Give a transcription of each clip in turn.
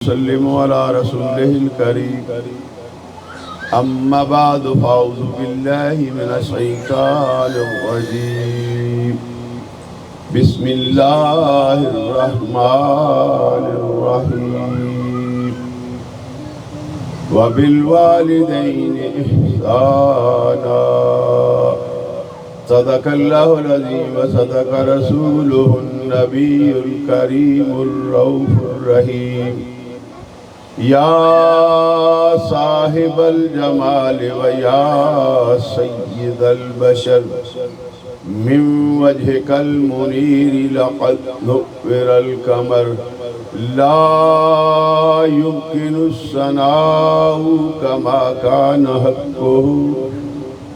وسلم على رسوله الكريم أما بعد فأعوذ بالله من الشيطان الرجيم بسم الله الرحمن الرحيم وبالوالدين إحسانا صدق الله العظيم وصدق رسوله النبي الكريم الرؤوف الرحيم يا صاحب الجمال ويا سيد البشر من وجهك المنير لقد نور القمر لا يمكن الثناء كما كان حقه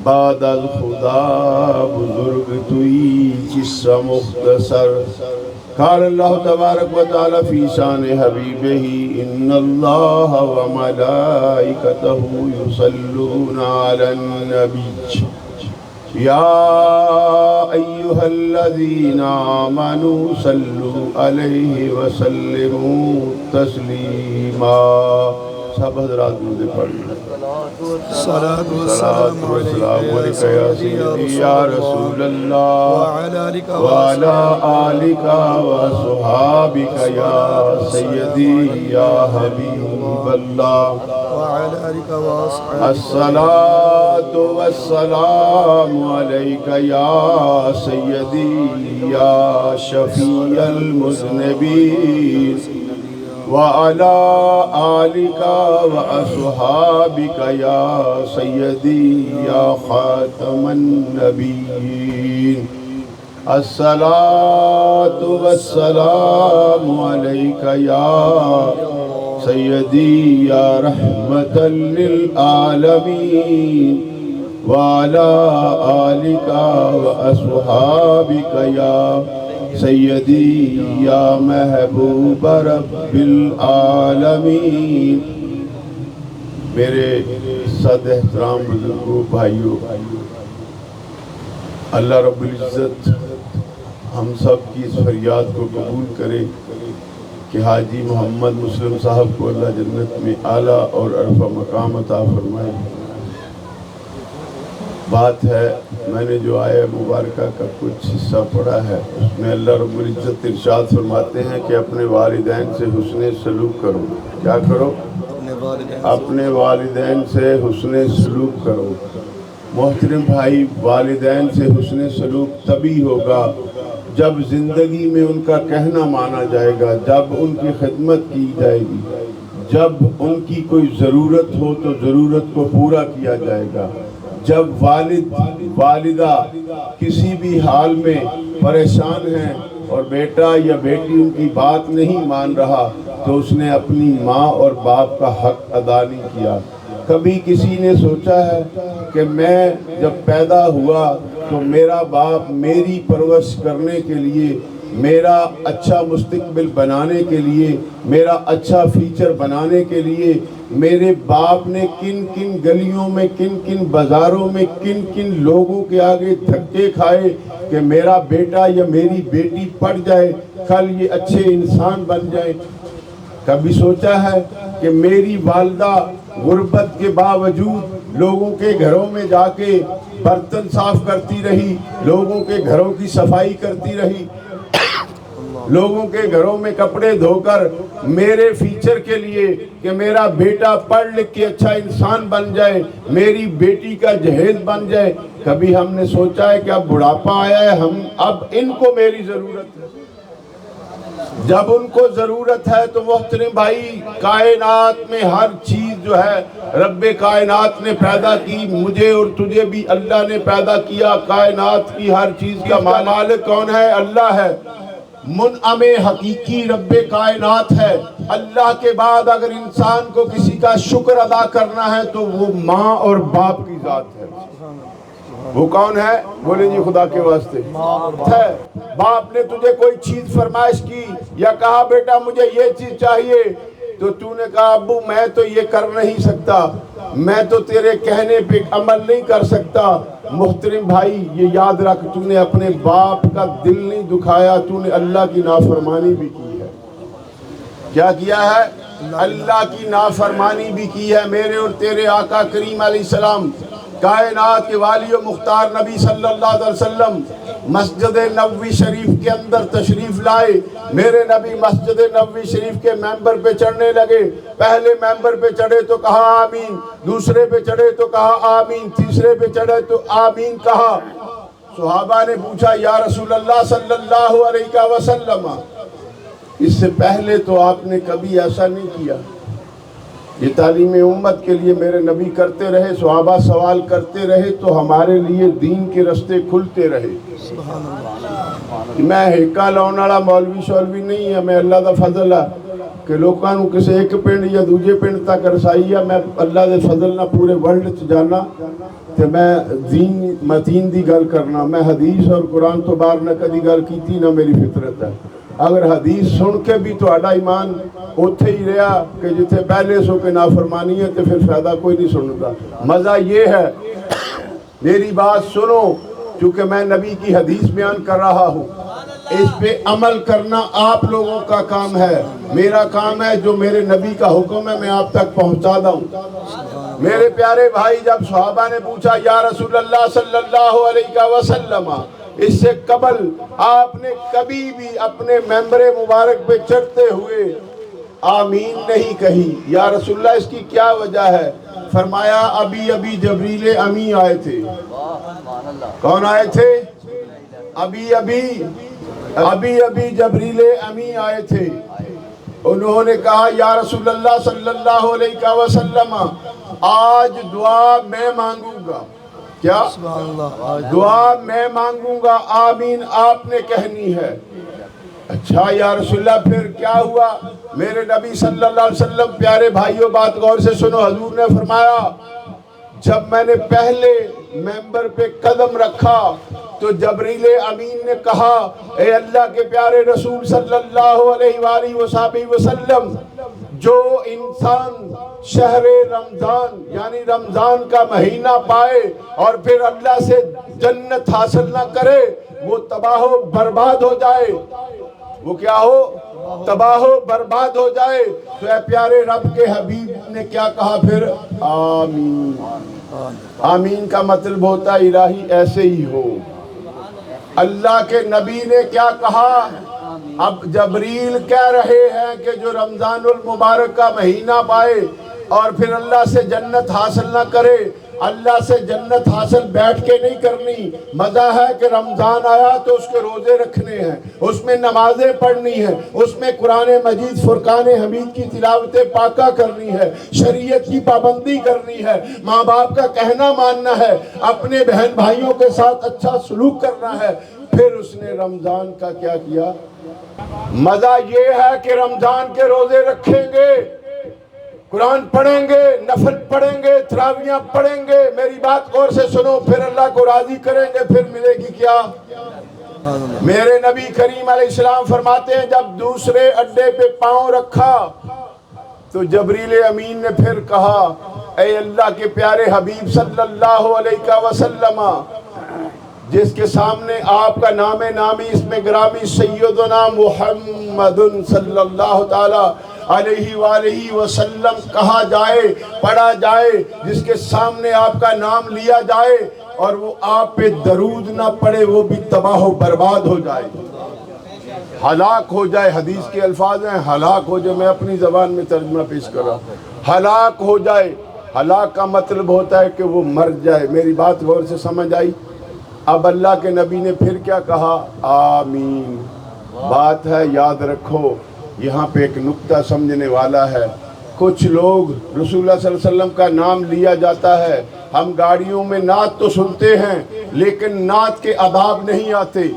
بعد الخدا بزرگ توئی قصہ مختصر قال اللہ تبارک و تعالی فی شان حبیبہ ان اللہ وملائکتہ یصلون علی النبی یا ایہا الذین آمنوا صلوا علیہ وسلموا تسلیما. سب حضرات مجھے پڑھیں. صلاة والسلام علیکہ یا سیدی یا رسول اللہ وعلی آلک وصحابک یا سیدی یا حبیب اللہ. الصلاة والسلام علیکہ یا سیدی یا شفیع المذنبین وعلى آلك وأصحابك يا سيدي يا خاتم النبيين. الصلاة والسلام عليك يا سيدي يا رحمة للعالمين وعلى آلك وأصحابك يا سیدی یا محبوب رب العالمین. میرے صد احترام بزرگوں بھائیوں، اللہ رب العزت ہم سب کی اس فریاد کو قبول کرے کہ حاجی محمد مسلم صاحب کو اللہ جنت میں اعلیٰ اور عرفہ مقام عطا فرمائے. بات ہے، میں نے جو آیہ مبارکہ کا کچھ حصہ پڑھا ہے اس میں اللہ رب العزت ارشاد فرماتے ہیں کہ اپنے والدین سے حسن سلوک کرو. کیا کرو؟ اپنے والدین سے حسن سلوک کرو. محترم بھائی، والدین سے حسن سلوک تبھی ہوگا جب زندگی میں ان کا کہنا مانا جائے گا، جب ان کی خدمت کی جائے گی، جب ان کی کوئی ضرورت ہو تو ضرورت کو پورا کیا جائے گا. جب والد والدہ کسی بھی حال میں پریشان ہیں اور بیٹا یا بیٹی ان کی بات نہیں مان رہا تو اس نے اپنی ماں اور باپ کا حق ادا نہیں کیا. کبھی کسی نے سوچا ہے کہ میں جب پیدا ہوا تو میرا باپ میری پرورش کرنے کے لیے، میرا اچھا مستقبل بنانے کے لیے، میرا اچھا فیچر بنانے کے لیے میرے باپ نے کن کن گلیوں میں، کن کن بازاروں میں، کن کن لوگوں کے آگے دھکے کھائے کہ میرا بیٹا یا میری بیٹی پڑھ جائے، کل یہ اچھے انسان بن جائے. کبھی سوچا ہے کہ میری والدہ غربت کے باوجود لوگوں کے گھروں میں جا کے برتن صاف کرتی رہی، لوگوں کے گھروں کی صفائی کرتی رہی، لوگوں کے گھروں میں کپڑے دھو کر میرے فیچر کے لیے کہ میرا بیٹا پڑھ لکھ کے اچھا انسان بن جائے، میری بیٹی کا جہیز بن جائے. کبھی ہم نے سوچا ہے کہ اب بڑھاپا آیا ہے، اب ان کو میری ضرورت ہے. جب ان کو ضرورت ہے تو محترم بھائی، کائنات میں ہر چیز جو ہے رب کائنات نے پیدا کی، مجھے اور تجھے بھی اللہ نے پیدا کیا. کائنات کی ہر چیز کا مالک کون ہے؟ اللہ ہے. منعم حقیقی رب کائنات ہے. اللہ کے بعد اگر انسان کو کسی کا شکر ادا کرنا ہے تو وہ ماں اور باپ کی ذات ہے. وہ کون ہے؟ بولے جی خدا کے واسطے. باپ نے تجھے کوئی چیز فرمائش کی یا کہا بیٹا مجھے یہ چیز چاہیے تو تو نے کہا ابو میں تو یہ کر نہیں سکتا، میں تو تیرے کہنے پہ عمل نہیں کر سکتا. محترم بھائی یہ یاد رکھ، تو نے اپنے باپ کا دل نہیں دکھایا، تو نے اللہ کی نافرمانی بھی کی ہے. کیا کیا ہے؟ اللہ کی نافرمانی بھی کی ہے میرے اور تیرے آقا کریم علیہ السلام کائنات کے والی و مختار نبی صلی اللہ علیہ وسلم مسجد نبوی شریف کے اندر تشریف لائے. میرے نبی مسجد نبوی شریف کے ممبر پہ چڑھنے لگے. پہلے ممبر پہ چڑھے تو کہا آمین, دوسرے پہ چڑھے تو کہا آمین, تیسرے پہ چڑھے تو آمین کہا. صحابہ نے پوچھا یا رسول اللہ صلی اللہ علیہ وسلم, اس سے پہلے تو آپ نے کبھی ایسا نہیں کیا. یہ تعلیم امت کے لیے میرے نبی کرتے رہے, صحابہ سوال کرتے رہے تو ہمارے لیے دین کے رستے کھلتے رہے. میں ہیکا لاؤن والا مولوی شولوی نہیں ہے, میں اللہ دا فضل ہے کہ لوکاں نوں کسے ایک پنڈ یا دوجے پنڈ تک رسائی ہے. میں اللہ دے فضل نہ پورے ورلڈ چ جانا تے میں دین دی گل کرنا. میں حدیث اور قرآن تو باہر نہ کدی گل کیتی, نہ میری فطرت ہے. اگر حدیث سن کے بھی تو آڈا ایمان اوتھے ہی رہا کہ جتھے پہلے سو کے نافرمانی ہے تو پھر فائدہ کوئی نہیں سنتا. مزہ یہ ہے, میری بات سنو, چونکہ میں نبی کی حدیث بیان کر رہا ہوں, اس پہ عمل کرنا آپ لوگوں کا کام ہے. میرا کام ہے جو میرے نبی کا حکم ہے میں آپ تک پہنچا دوں. میرے پیارے بھائی, جب صحابہ نے پوچھا یا رسول اللہ صلی اللہ علیہ وسلم, اس سے قبل آپ نے کبھی بھی اپنے ممبر مبارک پہ چڑھتے ہوئے آمین نہیں کہی, یا رسول اللہ اس کی کیا وجہ ہے؟ فرمایا ابھی ابھی جبریل امی آئے تھے. کون آئے تھے؟ ابھی ابھی جبریل امی آئے تھے. انہوں نے کہا یا رسول اللہ صلی اللہ علیہ وسلم, آج دعا میں مانگوں گا. کیا دعا میں مانگوں گا, آمین آپ نے کہنی ہے. اچھا یا رسول اللہ پھر کیا ہوا؟ میرے نبی صلی اللہ علیہ وسلم, پیارے بھائیوں بات غور سے سنو, حضور نے فرمایا جب میں نے پہلے ممبر پہ قدم رکھا تو جبریل امین نے کہا اے اللہ کے پیارے رسول صلی اللہ علیہ وآلہ وسلم, جو انسان شہر رمضان یعنی رمضان کا مہینہ پائے اور پھر اللہ سے جنت حاصل نہ کرے وہ تباہ و برباد ہو جائے. وہ کیا ہو؟ تباہ و برباد ہو جائے. تو اے پیارے رب کے حبیب نے کیا کہا پھر؟ آمین. آمین کا مطلب ہوتا ہے الہی ایسے ہی ہو. اللہ کے نبی نے کیا کہا؟ اب جبریل کہہ رہے ہیں کہ جو رمضان المبارک کا مہینہ پائے اور پھر اللہ سے جنت حاصل نہ کرے, اللہ سے جنت حاصل بیٹھ کے نہیں کرنی. مزہ ہے کہ رمضان آیا تو اس کے روزے رکھنے ہیں, اس میں نمازیں پڑھنی ہیں, اس میں قرآن مجید فرقان حمید کی تلاوت پاکہ کرنی ہے, شریعت کی پابندی کرنی ہے, ماں باپ کا کہنا ماننا ہے, اپنے بہن بھائیوں کے ساتھ اچھا سلوک کرنا ہے. پھر اس نے رمضان کا کیا کیا؟ مزہ یہ ہے کہ رمضان کے روزے رکھیں گے, قرآن پڑھیں گے, نفل پڑھیں گے, تراویحاں پڑھیں گے. میری بات غور سے سنو, پھر اللہ کو راضی کریں گے, پھر ملے گی کیا؟ میرے نبی کریم علیہ السلام فرماتے ہیں جب دوسرے اڈے پہ پاؤں رکھا تو جبریل امین نے پھر کہا اے اللہ کے پیارے حبیب صلی اللہ علیہ وسلم, جس کے سامنے آپ کا نام نامی اس میں گرامی سیدنا محمد صلی اللہ تعالی علیہ وآلہ وسلم کہا جائے, پڑھا جائے, جس کے سامنے آپ کا نام لیا جائے اور وہ آپ پہ درود نہ پڑے وہ بھی تباہ و برباد ہو جائے, ہلاک ہو جائے. حدیث کے الفاظ ہیں ہلاک ہو جائے, میں اپنی زبان میں ترجمہ پیش کر رہا ہوں. ہلاک ہو جائے, ہلاک کا مطلب ہوتا ہے کہ وہ مر جائے. میری بات غور سے سمجھ آئی؟ اب اللہ کے نبی نے پھر کیا کہا؟ آمین. بات ہے یاد رکھو, یہاں پہ ایک نکتہ سمجھنے والا ہے. کچھ لوگ رسول اللہ صلی اللہ علیہ وسلم کا نام لیا جاتا ہے, ہم گاڑیوں میں نعت تو سنتے ہیں لیکن نعت کے آداب نہیں آتے.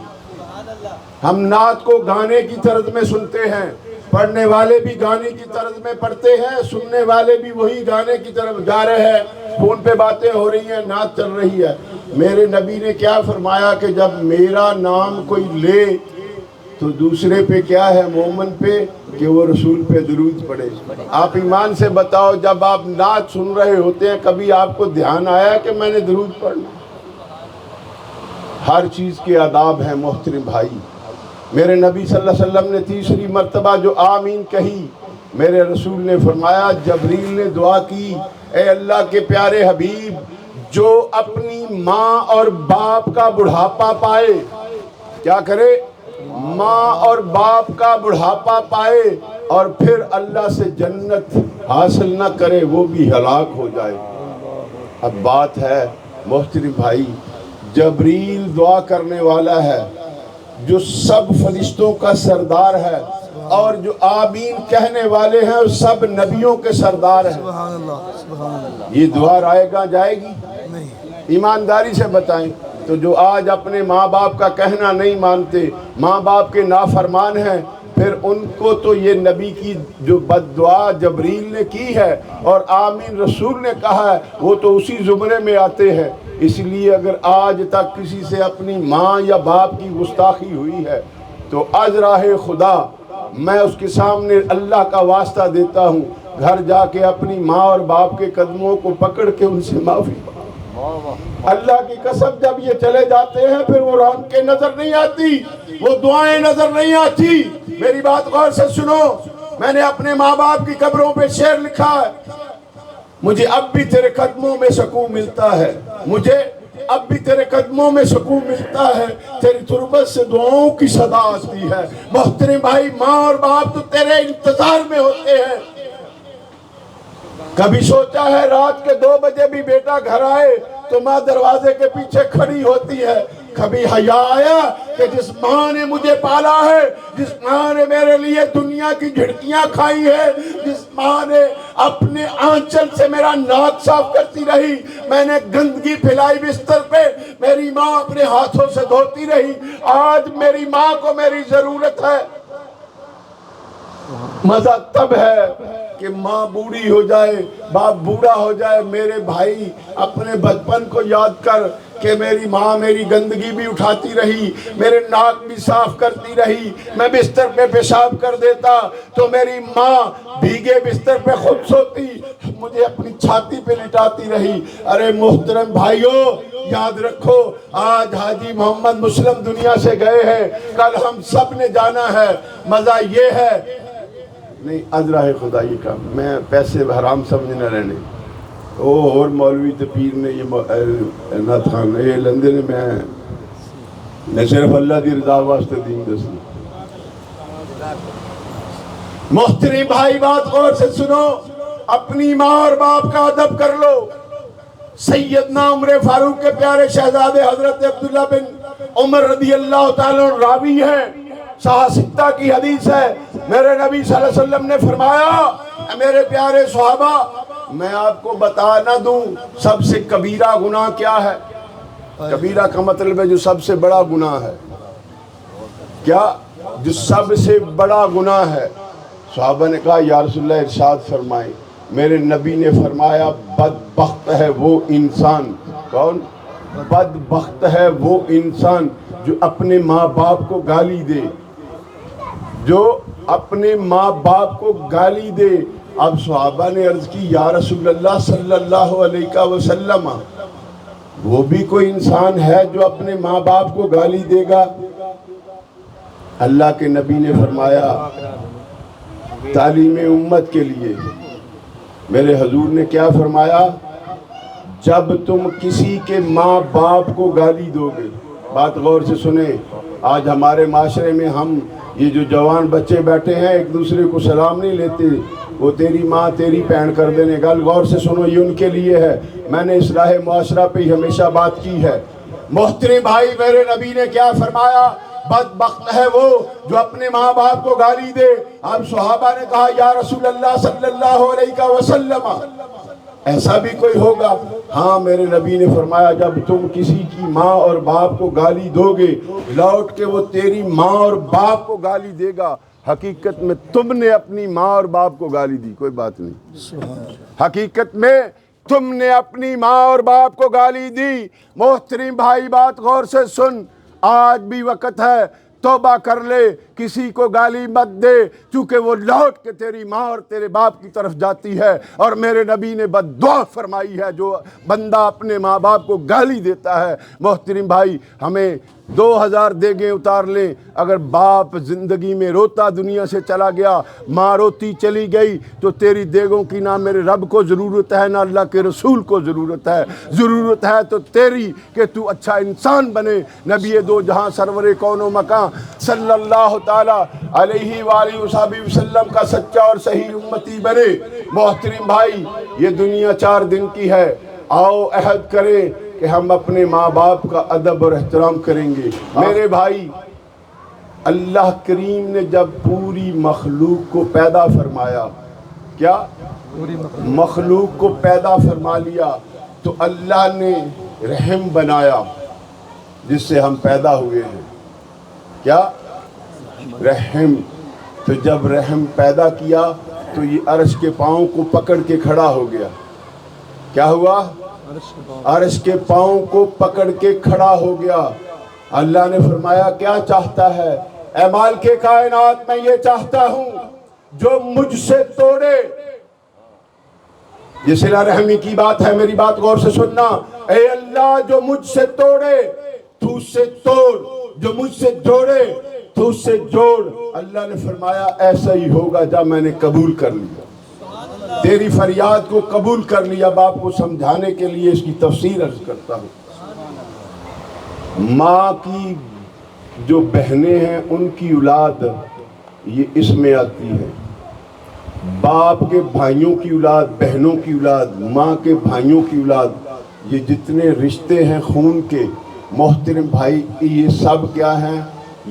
ہم نعت کو گانے کی طرز میں سنتے ہیں, پڑھنے والے بھی گانے کی طرز میں پڑھتے ہیں, سننے والے بھی وہی گانے کی طرف جا رہے ہیں, فون پہ باتیں ہو رہی ہیں, نعت چل رہی ہے. میرے نبی نے کیا فرمایا کہ جب میرا نام کوئی لے تو دوسرے پہ کیا ہے؟ مومن پہ, کہ وہ رسول پہ درود پڑھے. آپ ایمان سے بتاؤ, جب آپ نعت سن رہے ہوتے ہیں کبھی آپ کو دھیان آیا کہ میں نے درود پڑھنا؟ ہر چیز کے آداب ہیں محترم بھائی. میرے نبی صلی اللہ علیہ وسلم نے تیسری مرتبہ جو آمین کہی, میرے رسول نے فرمایا، جبریل نے دعا کی، اے اللہ کے پیارے حبیب، جو اپنی ماں اور باپ کا بڑھاپا پائے، کیا کرے؟ ماں اور باپ کا بڑھاپا پائے اور پھر اللہ سے جنت حاصل نہ کرے، وہ بھی ہلاک ہو جائے۔ اب بات ہے محترم بھائی، جبریل دعا کرنے والا ہے جو سب فرشتوں کا سردار ہے، اور جو آمین کہنے والے ہیں وہ سب نبیوں کے سردار ہیں۔ سبحان اللہ، سبحان اللہ۔ یہ دعا رائے گاں جائے گی؟ نہیں۔ ایمانداری سے بتائیں تو جو آج اپنے ماں باپ کا کہنا نہیں مانتے، ماں باپ کے نافرمان ہیں، پھر ان کو تو یہ نبی کی جو بد دعا جبریل نے کی ہے اور آمین رسول نے کہا ہے، وہ تو اسی زمرے میں آتے ہیں۔ اس لیے اگر آج تک کسی سے اپنی ماں یا باپ کی گستاخی ہوئی ہے تو از راہ خدا میں اس کے سامنے اللہ کا واسطہ دیتا ہوں، گھر جا کے اپنی ماں اور باپ کے قدموں کو پکڑ کے ان سے معافی مانگو۔ اللہ کی قسم، جب یہ چلے جاتے ہیں پھر وہ رونقیں نظر نہیں آتی، وہ دعائیں نظر نہیں آتی۔ میری بات غور سے سنو، میں نے اپنے ماں باپ کی قبروں پہ شعر لکھا ہے، مجھے اب بھی تیرے قدموں میں سکون ملتا ہے، مجھے اب بھی تیرے قدموں میں سکون ملتا ہے، تیری تربت سے دعاؤں کی صدا آتی ہے۔ محترم بھائی، ماں اور باپ تو تیرے انتظار میں ہوتے ہیں۔ کبھی سوچا ہے رات کے 2 بجے بھی بیٹا گھر آئے تو ماں دروازے کے پیچھے کھڑی ہوتی ہے؟ کبھی حیا آیا کہ جس ماں نے مجھے پالا ہے، جس ماں نے میرے لیے دنیا کی جھڑکیاں کھائی ہے، جس ماں نے اپنے آنچل سے میرا ناک صاف کرتی رہی، میں نے گندگی پھیلائی بستر پہ، میری ماں اپنے ہاتھوں سے دھوتی رہی، آج میری ماں کو میری ضرورت ہے۔ مزہ تب ہے کہ ماں بوڑھی ہو جائے، باپ بوڑھا ہو جائے۔ میرے بھائی، اپنے بچپن کو یاد کر کہ میری ماں میری گندگی بھی اٹھاتی رہی، میرے ناک بھی صاف کرتی رہی، میں بستر پہ پیشاب کر دیتا تو میری ماں بھیگے بستر پہ خود سوتی، مجھے اپنی چھاتی پہ لٹاتی رہی۔ ارے محترم بھائیو، یاد رکھو، آج حاجی محمد مسلم دنیا سے گئے ہیں، کل ہم سب نے جانا ہے۔ مزہ یہ ہے نہیں، ازراہ خدا یہ کام، میں پیسے حرام سمجھنا رہنے اور مولوی تے پیر نے یہ نات خان یہ لندے نے، میں صرف اللہ دی رضا واسطے دین دسنا۔ محترم بھائی، بات غور سے سنو، اپنی ماں اور باپ کا ادب کر لو۔ سیدنا عمر فاروق کے پیارے شہزادے حضرت عبداللہ بن عمر رضی اللہ تعالیٰ راوی ہیں، صحاح ستہ کی حدیث ہے، میرے نبی صلی اللہ علیہ وسلم نے فرمایا، اے میرے پیارے صحابہ، میں آپ کو بتا نہ دوں سب سے کبیرہ گناہ کیا ہے؟ کبیرہ کا مطلب ہے جو سب سے بڑا گناہ ہے۔ کیا؟ جو سب سے بڑا گناہ ہے۔ صحابہ نے کہا یا رسول اللہ ارشاد فرمائیں۔ میرے نبی نے فرمایا، بدبخت ہے وہ انسان۔ کون؟ بدبخت ہے وہ انسان جو اپنے ماں باپ کو گالی دے، جو اپنے ماں باپ کو گالی دے۔ اب صحابہ نے عرض کی یا رسول اللہ صلی اللہ علیہ وسلم، وہ بھی کوئی انسان ہے جو اپنے ماں باپ کو گالی دے گا؟ اللہ کے نبی نے فرمایا تعلیم امت کے لیے، میرے حضور نے کیا فرمایا؟ جب تم کسی کے ماں باپ کو گالی دو گے، بات غور سے سنیں، آج ہمارے معاشرے میں ہم یہ جو جوان بچے بیٹھے ہیں ایک دوسرے کو سلام نہیں لیتے، وہ تیری ماں تیری بہن کر دینے۔ گل غور سے سنو، یہ ان کے لیے ہے، میں نے اصلاح معاشرہ پہ ہی ہمیشہ بات کی ہے۔ محترم بھائی، میرے نبی نے کیا فرمایا؟ بدبخت ہے وہ جو اپنے ماں باپ کو گالی دے۔ اب صحابہ نے کہا یا رسول اللہ صلی اللہ علیہ وسلم، ایسا بھی کوئی ہوگا؟ ہاں، میرے نبی نے فرمایا جب تم کسی کی ماں اور باپ کو گالی دو گے، لوٹ کے وہ تیری ماں اور باپ کو گالی دے گا، حقیقت میں تم نے اپنی ماں اور باپ کو گالی دی، کوئی بات نہیں۔ حقیقت میں تم نے اپنی ماں اور باپ کو گالی دی۔ محترم بھائی، بات غور سے سن، آج بھی وقت ہے، توبہ کر لے، کسی کو گالی مت دے، چونکہ وہ لوٹ کے تیری ماں اور تیرے باپ کی طرف جاتی ہے۔ اور میرے نبی نے بد دعا فرمائی ہے جو بندہ اپنے ماں باپ کو گالی دیتا ہے۔ محترم بھائی، ہمیں 2000 دیگیں اتار لیں، اگر باپ زندگی میں روتا دنیا سے چلا گیا، ماں روتی چلی گئی، تو تیری دیگوں کی نہ میرے رب کو ضرورت ہے نہ اللہ کے رسول کو ضرورت ہے۔ ضرورت ہے تو تیری کہ تو اچھا انسان بنے، نبی دو جہاں سرور کون و مکان صلی اللہ تعالی علیہ وآلہ وسلم کا سچا اور صحیح امتی بنے۔ محترم بھائی، یہ دنیا 4 دن کی ہے، آؤ عہد کریں کہ ہم اپنے ماں باپ کا ادب اور احترام کریں گے۔ میرے بھائی، اللہ کریم نے جب پوری مخلوق کو پیدا فرمایا، کیا مخلوق کو پیدا فرما لیا، تو اللہ نے رحم بنایا جس سے ہم پیدا ہوئے ہیں۔ کیا رحم؟ تو جب رحم پیدا کیا تو یہ عرش کے پاؤں کو پکڑ کے کھڑا ہو گیا۔ کیا ہوا؟ عرش کے پاؤں کو پکڑ کے کھڑا ہو گیا۔ اللہ نے فرمایا کیا چاہتا ہے؟ اے مالک کائنات، میں یہ چاہتا ہوں جو مجھ سے توڑے، یہ صلہ رحمی کی بات ہے، میری بات غور سے سننا۔ اے اللہ، جو مجھ سے توڑے تو اس سے توڑ، جو مجھ سے جوڑے تو اس سے جوڑ۔ اللہ نے فرمایا ایسا ہی ہوگا، جب میں نے قبول کر لیا، تیری فریاد کو قبول کر لیا۔ اب آپ کو سمجھانے کے لیے اس کی تفسیر عرض کرتا ہوں۔ ماں کی جو بہنیں ہیں ان کی اولاد یہ اس میں آتی ہے، باپ کے بھائیوں کی اولاد، بہنوں کی اولاد، ماں کے بھائیوں کی اولاد، یہ جتنے رشتے ہیں خون کے، محترم بھائی، یہ سب کیا ہیں؟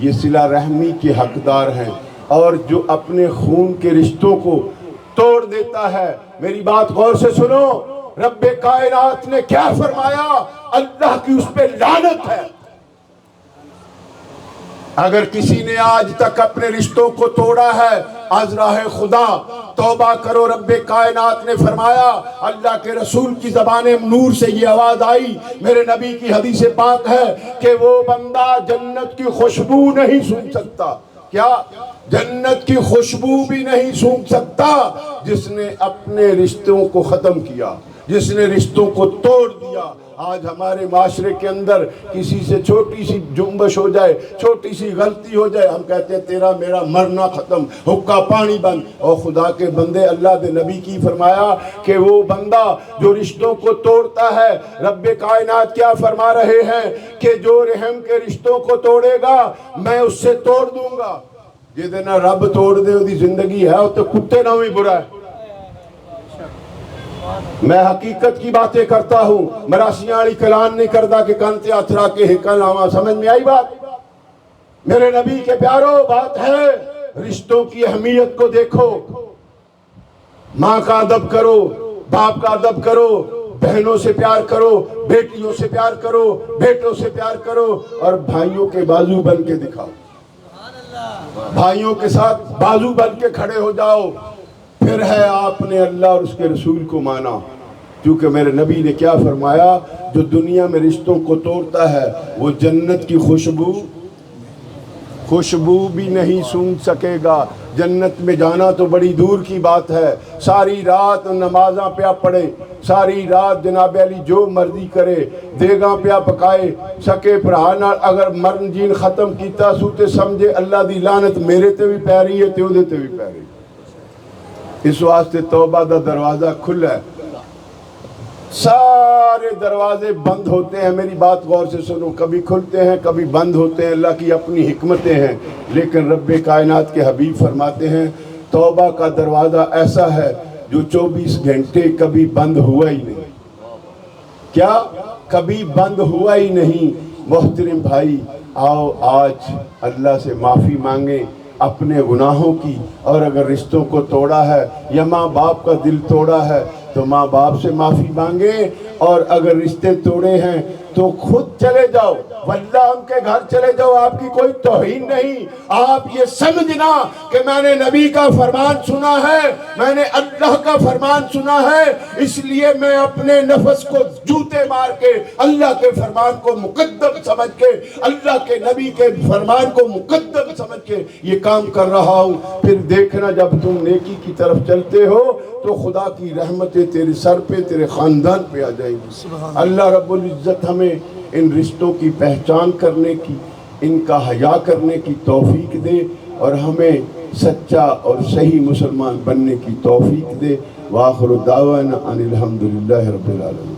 یہ صلہ رحمی کے حقدار ہیں۔ اور جو اپنے خون کے رشتوں کو توڑ دیتا ہے، میری بات غور سے سنو، رب کائنات نے کیا فرمایا؟ اللہ کی اس پہ لعنت ہے۔ اگر کسی نے آج تک اپنے رشتوں کو توڑا ہے، از راہ خدا توبہ کرو۔ رب کائنات نے فرمایا، اللہ کے رسول کی زبان نور سے یہ آواز آئی، میرے نبی کی حدیث پاک ہے کہ وہ بندہ جنت کی خوشبو نہیں سونگھ سکتا۔ کیا؟ جنت کی خوشبو بھی نہیں سونگھ سکتا جس نے اپنے رشتوں کو ختم کیا، جس نے رشتوں کو توڑ دیا۔ آج ہمارے معاشرے کے اندر کسی سے چھوٹی سی جنبش ہو جائے، چھوٹی سی غلطی ہو جائے، ہم کہتے ہیں تیرا میرا مرنا ختم، حقہ پانی بند۔ اور خدا کے بندے، اللہ دے نبی کی فرمایا کہ وہ بندہ جو رشتوں کو توڑتا ہے، رب کائنات کیا فرما رہے ہیں کہ جو رحم کے رشتوں کو توڑے گا میں اس سے توڑ دوں گا۔ جے دینا رب توڑ دے دی زندگی ہے تو کتے نہ ہوئی برا ہے۔ میں حقیقت کی باتیں کرتا ہوں، مراسیاں علی کلان نہیں کردا کہ کانتے اتھرا کے ہکل آواں۔ سمجھ میں آئی بات؟ میرے نبی کے پیارو، بات ہے رشتوں کی اہمیت کو دیکھو۔ ماں کا ادب کرو، باپ کا ادب کرو، بہنوں سے پیار کرو، بیٹیوں سے پیار کرو، بیٹوں سے پیار کرو، اور بھائیوں کے بازو بن کے دکھاؤ۔ بھائیوں کے ساتھ بازو بن کے کھڑے ہو جاؤ۔ پھر ہے آپ نے اللہ اور اس کے رسول کو مانا، کیونکہ میرے نبی نے کیا فرمایا؟ جو دنیا میں رشتوں کو توڑتا ہے وہ جنت کی خوشبو بھی نہیں سونگھ سکے گا۔ جنت میں جانا تو بڑی دور کی بات ہے، ساری رات نمازاں پیا پڑھے، ساری رات جناب علی جو مرضی کرے، دیگاں پیا پکائے، سکے پرہانا اگر مرن جین ختم کیتا سوتے سمجھے اللہ دی لعنت میرے تے بھی پہ رہی ہے تے اودے تے بھی پہ رہی ہے۔ اس واسطے توبہ دا دروازہ کھلا ہے، سارے دروازے بند ہوتے ہیں۔ میری بات غور سے سنو، کبھی کھلتے ہیں کبھی بند ہوتے ہیں، اللہ کی اپنی حکمتیں ہیں، لیکن رب کائنات کے حبیب فرماتے ہیں توبہ کا دروازہ ایسا ہے جو 24 گھنٹے کبھی بند ہوا ہی نہیں۔ کیا؟ کبھی بند ہوا ہی نہیں۔ محترم بھائی، آؤ آج اللہ سے معافی مانگیں اپنے گناہوں کی، اور اگر رشتوں کو توڑا ہے یا ماں باپ کا دل توڑا ہے تو ماں باپ سے معافی مانگیں، اور اگر رشتے توڑے ہیں تو خود چلے جاؤ، واللہ ان کے گھر چلے جاؤ، آپ کی کوئی توہین نہیں۔ آپ یہ سمجھنا کہ میں نے نبی کا فرمان سنا ہے، میں نے اللہ کا فرمان سنا ہے، اس لیے میں اپنے نفس کو جوتے مار کے اللہ کے فرمان کو مقدم سمجھ کے، اللہ کے نبی کے فرمان کو مقدم سمجھ کے یہ کام کر رہا ہوں۔ پھر دیکھنا جب تم نیکی کی طرف چلتے ہو تو خدا کی رحمتیں تیرے سر پہ، تیرے خاندان پہ آ جائیں گی۔ اللہ رب العزت ہمیں ہمیں ان رشتوں کی پہچان کرنے کی، ان کا حیا کرنے کی توفیق دے، اور ہمیں سچا اور صحیح مسلمان بننے کی توفیق دے۔ وآخر دعوانا ان الحمدللہ رب العالمین۔